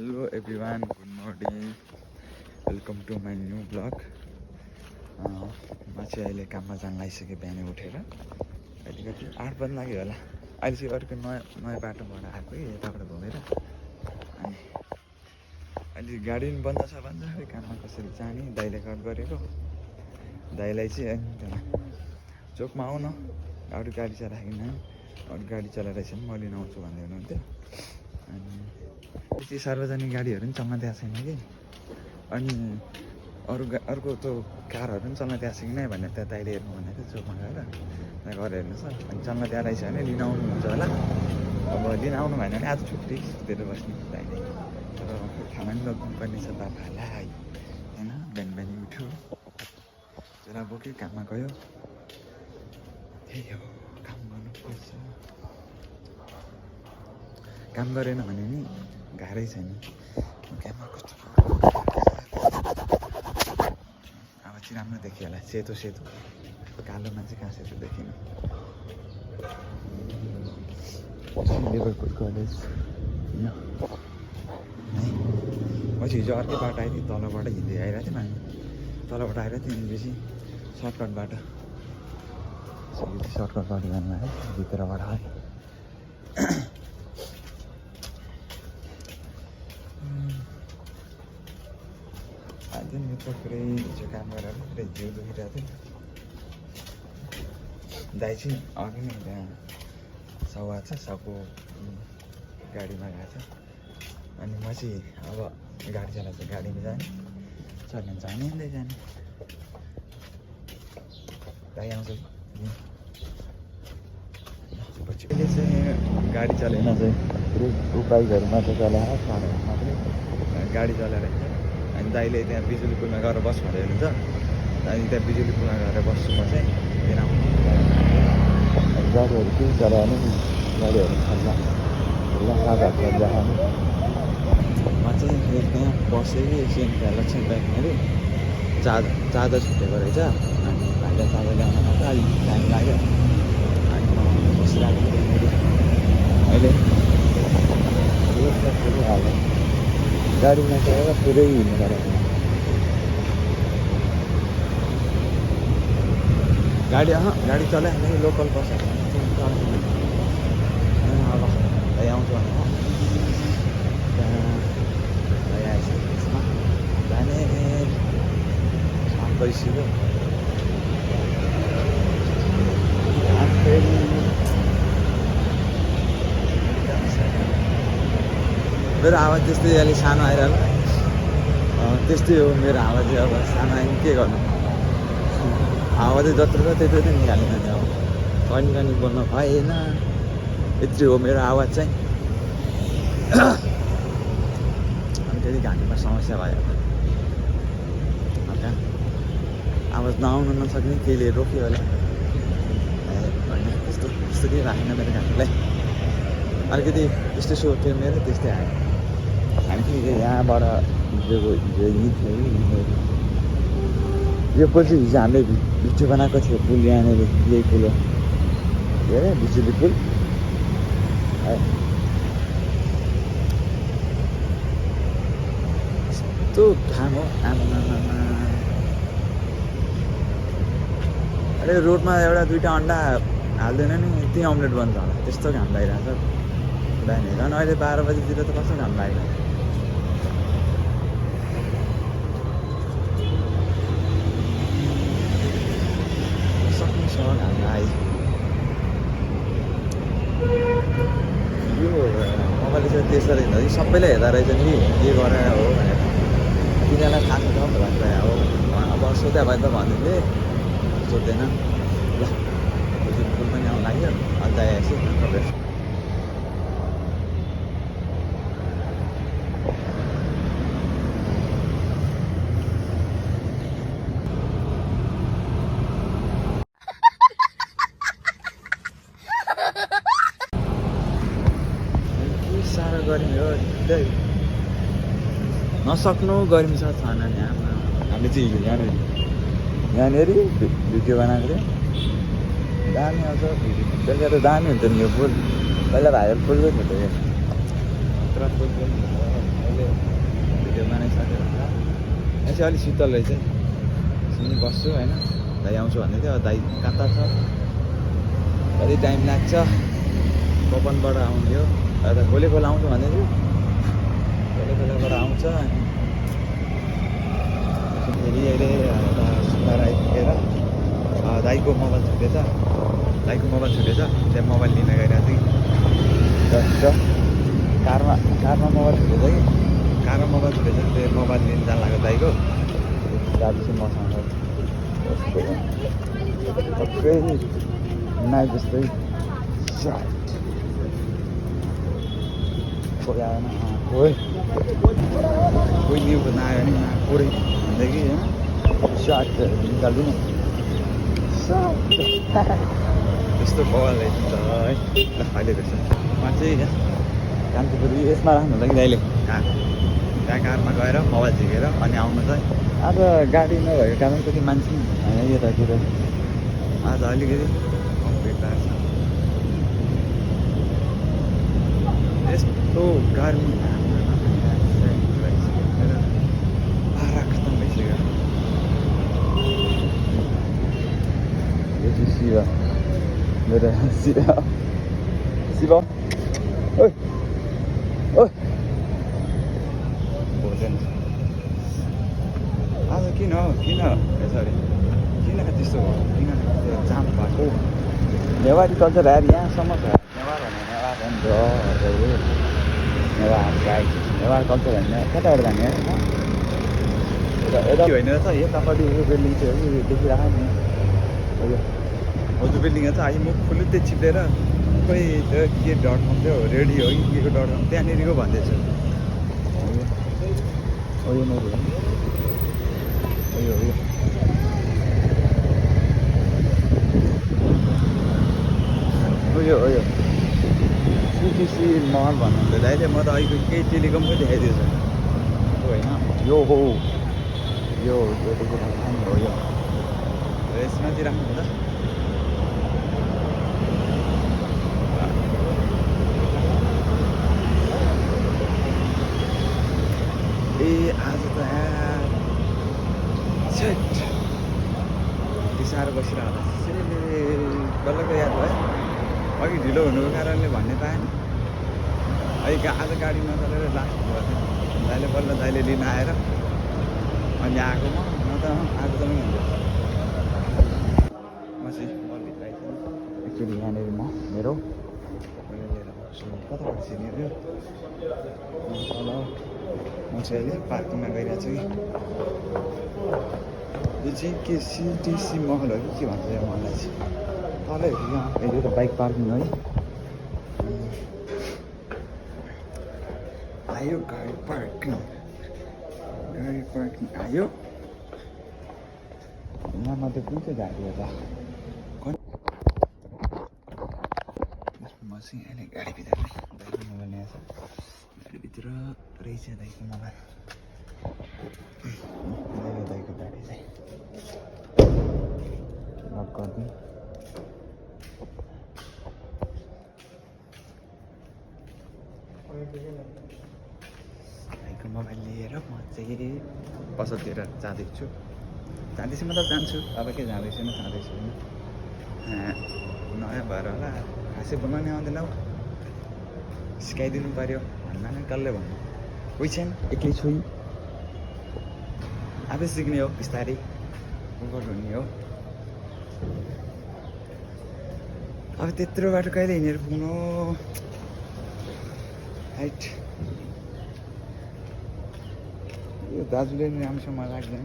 Hello everyone, good morning. Welcome to my new vlog. म चाहिँ अहिले काममा जान लागिसकेँ बिहानै उठेर। अहिले कति 8 बज्न लाग्यो होला। अहिले चाहिँ अर्को नयाँ बाटोबाट आएको यताबाट घुमेर। अनि अहिले गाडी पनि बन्द छ भन्छ खै काममा कसरी जाने दाइले कट गरेको। दाइलाई चाहिँ अनि त्यहाँ चोकमा आउन अरू गाडी चलाइकन अरू गाडी चलाइरहेछ भने म लिन आउँछु भन्दै हुनुहुन्थ्यो। अनि त्यो सार्वजनिक गाडीहरू पनि चल्न दिएको छैन कि अनि अर्को त्यो कारहरू पनि चल्न दिएको छैन भनेर त्यहाँ दाइले हेर्नु भनेको चोकमा गएर त्यहाँ गएर हेर्नुहोस् अनि चल्न दिएको रहेछ भने लिन आउनुहुन्छ होला। अब लिन आउनु भएन भने आज छुट्टी सुतेर बस्ने दाइले। तर खाना पनि लग्नुपर्ने छ बाबालाई होइन। बिहान बिहान उठ्यो जरा बोक्यो काममा गयो। त्यही हो काम गर्नुपर्छ। काम गरेन भने नि गाह्रै छ नि। काममा कस्तो अब चाहिँ राम्रो देखियो होला सेतो सेतो कालो मान्छे कहाँ सेतो देखिनु। लिभरपुल कलेज है म चाहिँ हिजो अर्कै बाटो आइदिएँ तलबाट हिँड्दै आइरहेको थिएँ हामी तलबाट आइरहेको थिएँ बेसी सर्टकट बाटो जानु है भित्रबाट है। आज मेरो पुरै हिजो काम गरेर पुरै जिउ दुखिरहेको थियो। दाइ चाहिँ अघि नै त्यहाँ सौवा छ सबको गाडीमा गएको छ। अनि म चाहिँ अब गाडी चलाएको गाडीमा जाने चल्न जाने जाने दाइ आउँछ पछि अहिले चाहिँ गाडी चलेन चाहिँ पुरै बाइकहरूमा त चलाएर कारहरूमा पनि गाडी चलाएर अनि दाइले त्यहाँ बिजुली पुलमा गएर बस भनेर हुन्छ। अनि त्यहाँ बिजुली पुलमा गएर बस्छु म चाहिँ किन गाडीहरू केही चलाएन नि गाडीहरू चल्ला कागजहरू देखाउनु। म चाहिँ त्यहाँ बसेँ एकछिन त्यहाँ लक्ष्मी ब्याङ्कहरू चार्जर छुटेको रहेछ। अनि भाइलाई चार्जर ल्याउन मात्र अलिक टाइम लाग्यो। अनि म बसिरहेको थिएँ अहिले हाल्यो गाडीमा चढेर पुरै हिँड्नु परेको गाडी चलाइहाल्यो लोकल बसहरू अब दाइ आउँछु भने त्यहाँ दाइ आइसक्यो त्यसमा जाने 7 बजिसक्यो। मेरो आवाज त्यस्तै अलिक सानो आइरहन्छ त्यस्तै हो मेरो आवाज चाहिँ अब सानो आयो के गर्नु आवाजै जत्रो छ त्यत्रो चाहिँ निकाल्नु नि अब कनी बोल्न भएन यत्रो हो मेरो आवाज चाहिँ। अनि त्यति घाँटीमा समस्या भयो हल्का आवाज नआउनु नसक्ने केहीले रोक्यो होला होइन त्यस्तो केही राखेन मेरो घाँटीलाई। अलिकति त्यस्तो सो थियो मेरो त्यस्तै आयो। हामी चाहिँ यहाँबाट यो पुल चाहिँ हिजो हामीले भिडियो बनाएको थियो पुल यहाँनिर यही पुल हो के अरे बिजुली पुल है। यस्तो घाम हो आमामा। अरे रोडमा एउटा 2टा अन्डा हाल्दैन नि त्यही अम्लेट बन्छ होला त्यस्तो घाम लागिरहेको छ बिहान। झन् अहिले 12 बजीतिर त कस्तो घाम लाग्यो। सक्नुसँग घाम लाग्यो। यो मोबाइल चाहिँ त्यसरी हिँड्दा चाहिँ सबैले हेर्दा रहेछ नि के गरेर हो भनेर तिनीहरूलाई थाहा छ त भन्छ हो। अब सोध्या भए त भनिदिँदै सोध्दैन ल बिजुली पुल पनि आउनु लाग्यो अन्त आएपछि साह्रो गर्मी हो नसक्नु गर्मी छ खाना नि हामीले चाहिँ यहाँनिर भिडियो बनाएको थियो दामी आउँछ बेलुका त दामी हुन्छ नि यो पुल पहिला भाइरल पुलकै थियो त यो पुल पनि अहिले चाहिँ अलिक शीतल रहेछ सुनि बस्छु होइन दाइ आउँछु भन्दै थियो दाइ कता छ कति टाइम लाग्छ कपनबाट आउने हो यता खोले खोला आउँछु भन्दै थियो खोले खोलाबाट आउँछ अनि फेरि अहिले यता सुतार आइपुगेर दाइको मोबाइल छुटेछ त्यहाँ मोबाइल लिन गइरहेको थियो कारमा मोबाइल छुटेछ कि कारमा मोबाइल छुटेछ त्यो मोबाइल लिन जान लाग्यो दाइको जाँदैछु मसँग टक्कै नाइ जस्तै कोही आएन कोही न्युको नआयो भने पुरै भन्दै कि होइन सर्ट निकालिदिनु त्यस्तो बवाल रहेछ नि त है ल अहिले रहेछ उहाँ चाहिँ कान्तिपुर यसमा राख्नु होला कि दाइले त्यहाँ कारमा गएर मोबाइल झिकेर अनि आउनु चाहिँ आज गाडी नभएको कारण कति मान्छे होइन यतातिर आज अलिकति कम्प्लिट भएको छ यस्तो गर्मी पारा खतम भइसक्यो यो चाहिँ शिव मेरो शिव ओइ बोल्दैन आज किन सरी किन त्यस्तो भयो किन जाम भएको नेवारी कल्चर आएर यहाँसम्म छ नेवार भने नेवार हो नि नेवार गाई नेवार कल्चर होइन कताबाट जाने यता होइन रहेछ यतापट्टि यो बिल्डिङ चाहिँ हो कि देखिरहेको नि हो त्यो बिल्डिङ चाहिँ अहिले मुख फुलुत्तै चिप्लेर खोइ त्यो के डट कम थियो रेडियो हो कि के को डट कम त्यहाँनिरको भन्दैछु हो यो नोट हो यो सिटिसी महल भन्नुहुन्थ्यो दाइले म त अहिले केही टेलिकम पनि देखाइदिएछु होइन यो हो यो देखाउनु हो यो यसमा चाहिँ राख्नु होला ए आज त सेट यति साह्रो बसिरहेको डल्लैको याद भयो अघि ढिलो हुनुको कारणले भन्ने पाएन अहिले आज गाडी नचलेर लास्ट भएको थियो दाइले लिन आएर अनि आएको म त आएको त पनि हुन्छ म चाहिँ मलभित्र आइसकेँ एक्चुअली यहाँनिर म मेरो लिएर कताबाट छिर्ने हो तल म चाहिँ अहिले पार्किङमा गइरहेको छु कि यो चाहिँ के सिटिसी महल हो कि के भन्छ यो महललाई चाहिँ तलै हो यहाँ अहिले त बाइक पार्किङ है आयो गाडी पार्किङ आयो यहाँ मध्ये कुन चाहिँ गाडी हो त म चाहिँ अहिले गाडीभित्र दाइको मोबाइल यहाँ छ गाडीभित्र रहेछ दाइको मोबाइल दाइको गाडी चाहिँ लक गरिदिउँ दाइको मोबाइल लिएर म चाहिँ पसलतिर जाँदैछु मतलब जान्छु अब के जाँदैछु नयाँ भएर होला खासै बनाउने आउँदैन हौ सिकाइदिनु पऱ्यो भन्दा नै कसले भन्नु कोही छैन एक्लै छु आफै सिक्ने हो बिस्तारै ओभर हुने हो अब त्यत्रो बाटो कहिले हिँडेर पुग्नु हाइट यो दाजुले नि राम्रोसँग मलाई लाग्दैन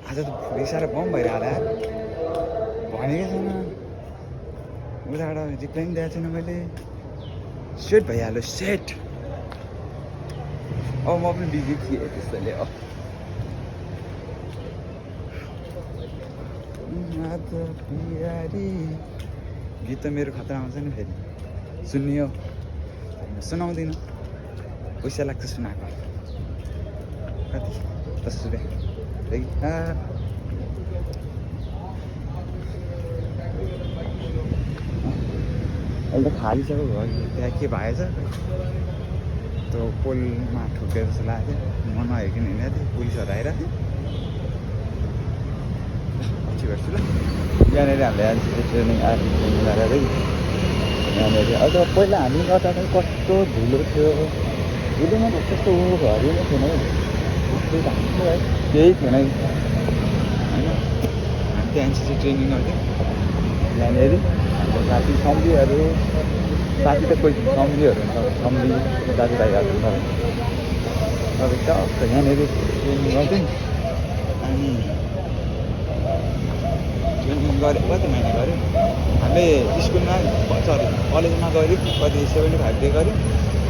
आज त भुलिसाएर बम भइरहला भनेकै छैन उताबाट रिप्लाई पनि दिएको छैन मैले सेट भइहाल्यो सेट अब म पनि बिजी थिएँ त्यस्तोले गीत त मेरो खतरा आउँछ नि फेरि सुन्नियो सुनाउँदिनँ पैसा लाग्छ सुनाएको कति 10 रुपियाँ अहिले त खाली छ त्यहाँ के भएछ त्यो पोलमा ठोकेर जस्तो लाग्यो म नहेरिकन हिँडेको थिएँ पुलिसहरू आइरहेको थियो पछि गर्छु ल यहाँनिर हामीले एनसिसी ट्रेनिङ आर्मी ट्रेनिङ गरेर यहाँनिर अझ पहिला हामी गर्दा चाहिँ कस्तो धुलो थियो धुलोमा त त्यस्तो घरि नै थिएन है केही थिएन होइन हामी चाहिँ एनसिसी ट्रेनिङ गर्थ्यौँ यहाँनिर हाम्रो साथी सम्झीहरू साथी त कोही सम्झीहरू हुन्छ सम्झी दाजुभाइहरू हुन्छ सबै टक्क यहाँनिर ट्रेनिङ गर्थ्यौँ अनि ट्रेनिङ गऱ्यो कति महिना गऱ्यो हामीले स्कुलमा सरी कलेजमा गऱ्यौँ कति 75 डे गऱ्यौँ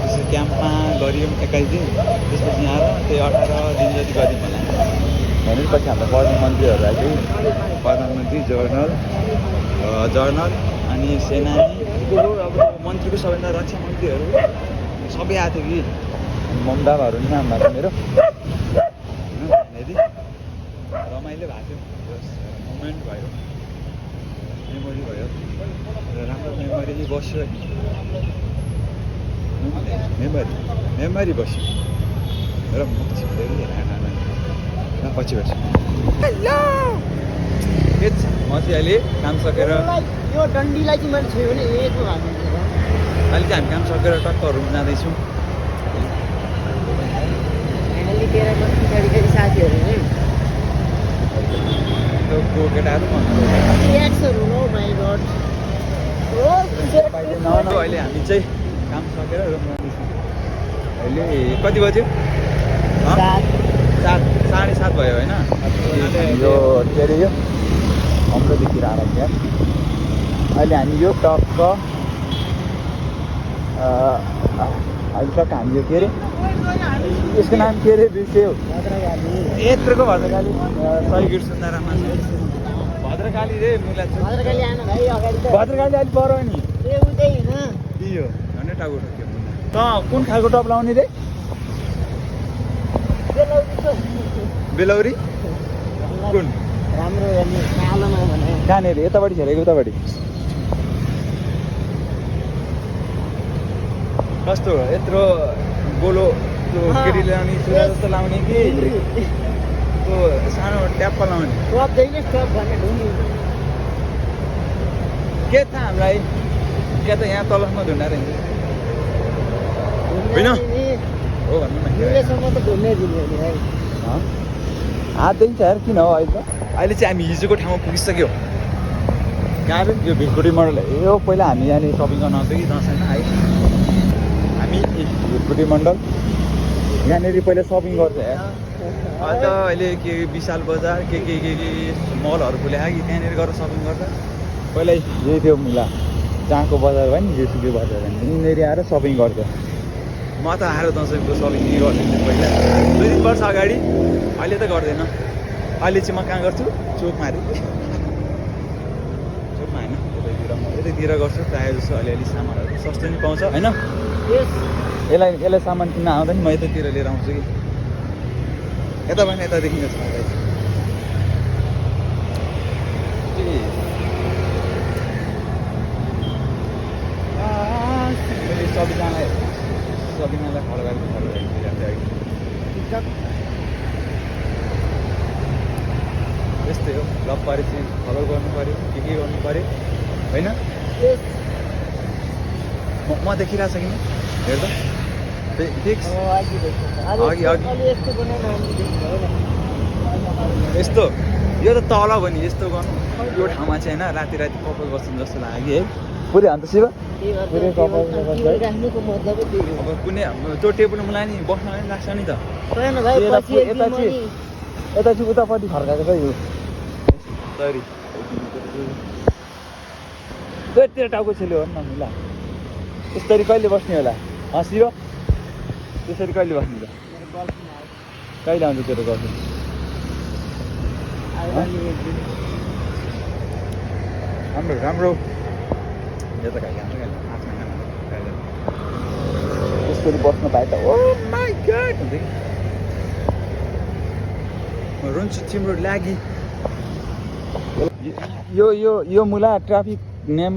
त्यसपछि क्याम्पमा गऱ्यौँ 21 दिन त्यसपछि यहाँ आएर त्यही 18 दिन जति गऱ्यौँ होला यहाँनिर पछि हाम्रो प्रधानमन्त्रीहरू आइदियो प्रधानमन्त्री जर्नल अनि सेनानी अब मन्त्रीको सबैभन्दा रक्षा मन्त्रीहरू सबै आएको थियो कि ममताहरू नि नाम भएको मेरो रमाइलो भएको थियो मोमेन्ट भयो मेमोरी भयो राम्रो मेमोरी बस्यो मेमोरी बस्यो र म पछि भेट्छु हेलो के छ म चाहिँ अहिले काम सकेर यो डन्डीलाई चाहिँ मैले छोयो भने यस्तो भएको अहिले चाहिँ हामी काम सकेर टक्क रुम जाँदैछौँ फाइनली तेरो पछाडि फेरि साथीहरू है त्यो केटाहरू रियाक्सहरू हो माई गड अहिले हामी चाहिँ काम सकेर रुम जाँदैछौँ अहिले कति बज्यो 7:30 भयो होइन यो के अरे यो हाम्रोदेखि आएर क्या अहिले हामी यो टक्क अहिले टक्क हामी यो के अरे यसको नाम के अरे बिर्स्यो यत्रोको भद्रकाली सही गिर सुन्दारामा भद्रकाली रे मुला भद्रकाली आएन भाइ अगाडि त भद्रकाली अलिक पर नि ए उतै हैन यो झन्डै टाउको ठोक्यो त कुन खालको टप लाउने रे बेलौरी कुन राम्रो हेर्ने कालोमा भने कहाँनिर यतापट्टि झरेको उतापट्टि कस्तो यत्रो गोलो त्यो केटीले लाउने चुरा जस्तो लाउने कि त्यो सानो ट्याप्प लाउने के थाहा हामीलाई क्या त यहाँ तलसम्म झुन्डा रहेछ होइन हो भन्नु हात देखिन्छ यार किन हो अहिले त अहिले चाहिँ हामी हिजोको ठाउँमा पुगिसक्यो कहाँ रे यो भिरकुटी मोडल यो पहिला हामी यहाँनिर सपिङ गर्न आउँथ्यो कि दसैँमा है हामी भिरकुटी मण्डल यहाँनिर पहिला सपिङ गर्थ्यो यार अन्त अहिले के विशाल बजार के मलहरू खोल्या कि त्यहाँनिर गएर सपिङ गर्दा पहिला यही थियो मुला जहाँको बजार भयो नि जेसुके बजार भयो यहाँनिर आएर सपिङ गर्थ्यो म त आएर दसैँको सपिङ गर्थेँ पहिला 2-3 वर्ष अगाडि अहिले त गर्दैन अहिले चाहिँ म कहाँ गर्छु चोकमा अरे चोकमा होइन यतैतिर गर्छु प्रायः जस्तो अलिअलि सामानहरू सस्तो नि पाउँछ होइन यसलाई सामान किन्न आउँदा नि म यतातिर लिएर आउँछु कि यता पनि यता देखिन्छ सबैजनालाई फलो गरेर यस्तै हो लभ परेपछि फलो गर्नु पऱ्यो के गर्नु पऱ्यो होइन म देखिरहेको छ कि हेर्दा यस्तो यो त तल भयो नि यस्तो गर्नु यो ठाउँमा चाहिँ होइन राति कपाल बस्नु जस्तो लाग्यो है पुरै अन्त शिव अब कुनै त्यो टेबल मुला नि बस्न पनि लाग्छ नि त यता चाहिँ उतापट्टि फर्काएको छ यो सरी त्यतिर टाउको छेल्यो हो नि न मुला यसरी कहिले बस्ने होला शिव त्यसरी कहिले बस्ने त कहिले आउँछ तेरो गर्छु राम्रो यो त त्यसरी बस्नु पाए त ओ माई गॉड हुन्छ कि म रुन्छु तिम्रो लागि यो मुला ट्राफिक नेम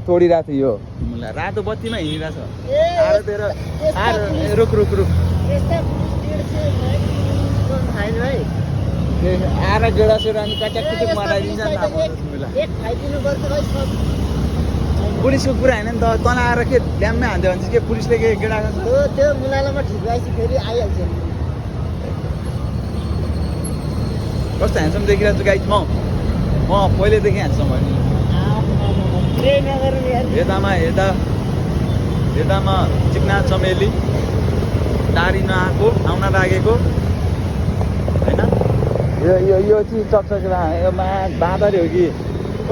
तोडिरहेको थियो यो मुला रातो बत्तीमा हिँडिरहेछ ए, आएर तेरो आएर ए, रुक रुक रुक यस्ता पुलिस चाहिँ भाइ, कोन छैन है। ए, आएर गेडा सेडा अनि काट्याक कुटुक यस्ता माराइदिन्छ नि त पुलिसलाई अब मुला एक खाइदिनुपर्छ भाइ सब। पुलिसको कुरा होइन नि त तँलाई आएर के ड्याममै हान्थ्यो भने चाहिँ के पुलिसले के गेडा खान्छ त्यो मुलालामा ठिक भएपछि फेरि आइहाल्छ नि। कस्तो ह्यान्डसम देखिरहेको छु गाइड म पहिल्यैदेखि ह्यान्डसम भयो नि प्रे नगरौँ यार। यतामा चिकना चमेली टाढी नआएको आउन लागेको होइन यो चिज चकचकेला यो बाँदर हो कि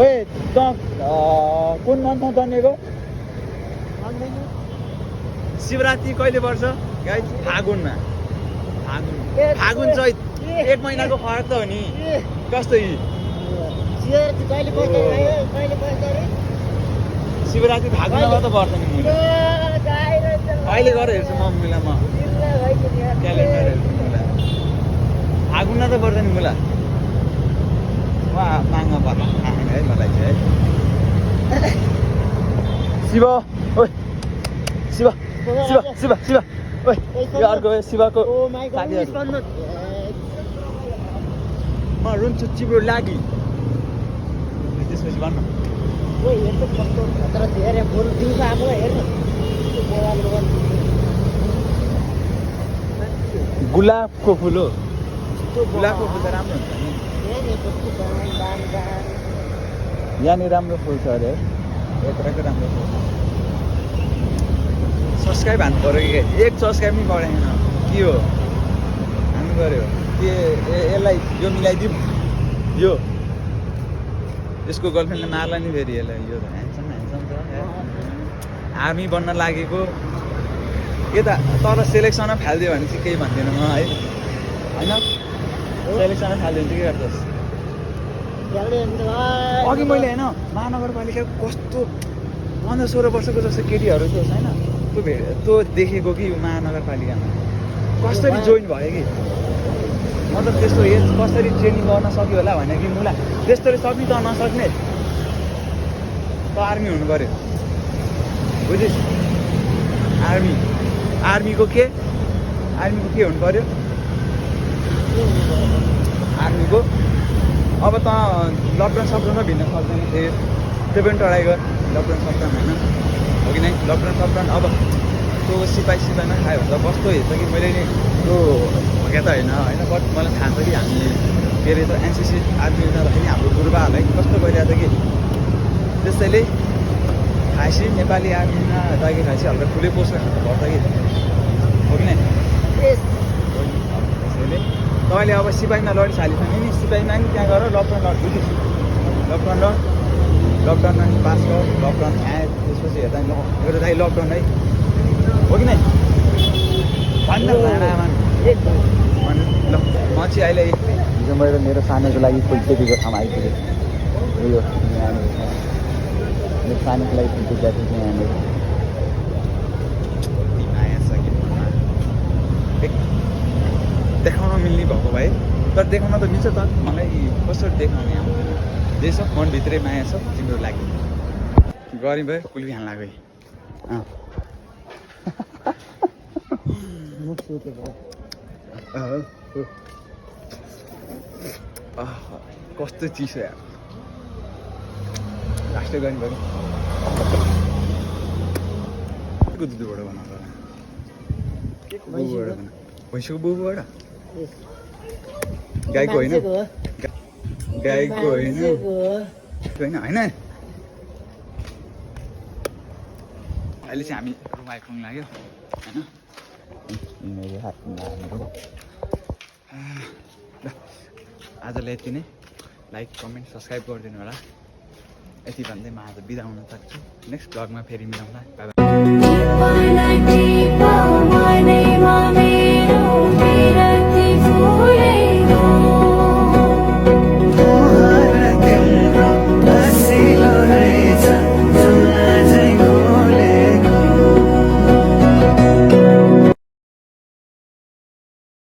ओए त कुन मन्थमा जन्मेको भन्दैन। शिवरात्रि कहिले पर्छ गाइड फागुनमा फागुन चैत 1 महिनाको फरक त हो नि ए, कस्तो यी शिवरात्रि कहिले पर्छ भाइ? कहिले पर्छ रे? शिवरात्रि फागुनमा त पर्छ नि मुला अहिले गएर हेर्छु म मुला म क्यालेन्डर हेर्छु मुला फागुनमा त पर्छ नि मुला उहाँ माग्न पर्ला आएन है मलाई चाहिँ है शिव ओइ शिव शिव शिव शिव ओइ यो अर्को हो शिवको साथीहरू म रुन्छु चिब्रो लागि त्यसपछि भन्नु गुलाबको फुल हो गुलाबको फुल त राम्रो हुन्छ नि यहाँनिर राम्रो फुल छ अरे यत्रको राम्रो फुल छ सब्सक्राइब हान्नु पऱ्यो कि एक सब्सक्राइब पनि गरेन के हो हान्नु पऱ्यो के यसलाई यो मिलाइदिउँ यो यसको गर्लफ्रेन्डले मार्ला नि फेरि यसलाई यो त ह्यान्डसम छ आर्मी बन्न लागेको यता तर सेलेक्सनमा फालिदियो भने चाहिँ केही भन्दिनँ म है होइन सेलेक्सनमा फालिदियो भने चाहिँ के गर्छस् अघि मैले होइन महानगरपालिका कस्तो 15-16 वर्षको जस्तो केटीहरू थियो होइन त्यो देखेको कि महानगरपालिकामा कसरी जोइन भयो कि मतलब त्यस्तो एज कसरी ट्रेनिङ गर्न सक्यो होला भने कि मुला त्यस्तोले सक्ने त नसक्ने त आर्मी हुनु पऱ्यो बुझिस् आर्मीको के हुनु पऱ्यो आर्मीको अब त लकडाउन सक्डाउनमा भिन्न सक्दैन थियो त्यो पनि ट्राई गर लकडाउन सक्डाउन होइन हो कि नै लकडाउन अब त्यो सिपाहीमा खायो भने त कस्तो हेर्छ कि मैले नि त्यो भोग्या त होइन बट मलाई थाहा छ कि हामी के अरे त एनसिसी आर्मी जाँदाखेरि हाम्रो गुरुबाहरूलाई कस्तो गरिरहेको छ कि त्यसैले खाएपछि नेपाली आर्मीमा जागिरहेपछि हल्का ठुलै पोस्टमा खानु पर्छ कि हो कि नै त्यसैले तपाईँले अब सिपाहीमा लडिहाल्यो भने नि सिपाहीमा नि त्यहाँ गएर लकडाउन लड्छु लकडाउनमा नि पास गर लकडाउन खाएँ त्यसपछि हेर्दा मेरो दाइ लकडाउन है हो कि नै भन्नु ल म चाहिँ अहिले हिजो मेरो सानोको लागि फुलचेपीको ठाउँमा आइपुगेँ उयो यहाँनिर छ मेरो सानोको लागि फुलचेपी आएको छ यहाँनिर माया छ कि देखाउन मिल्ने भएको भए तर देखाउन त मिल्छ त मलाई कसरी देखाउने आउँदैन जे छ मनभित्रै माया छ तिम्रो लागि गऱ्यो भयो कुल्फी खान लाग्यो कस्तो चिसो यार लास्टै गर्ने भयो के दुधबाट बनाउँछ भैँसीको बोबाट गाईको होइन गाईको होइन होइन होइन अहिले चाहिँ हामी रुम आइपुग्नु लाग्यो होइन आजलाई यति नै लाइक कमेन्ट सब्सक्राइब गरिदिनु होला यति भन्दै म आज बिदा हुन सक्छु नेक्स्ट भ्लगमा फेरि मिलाउँला बाइ बाइ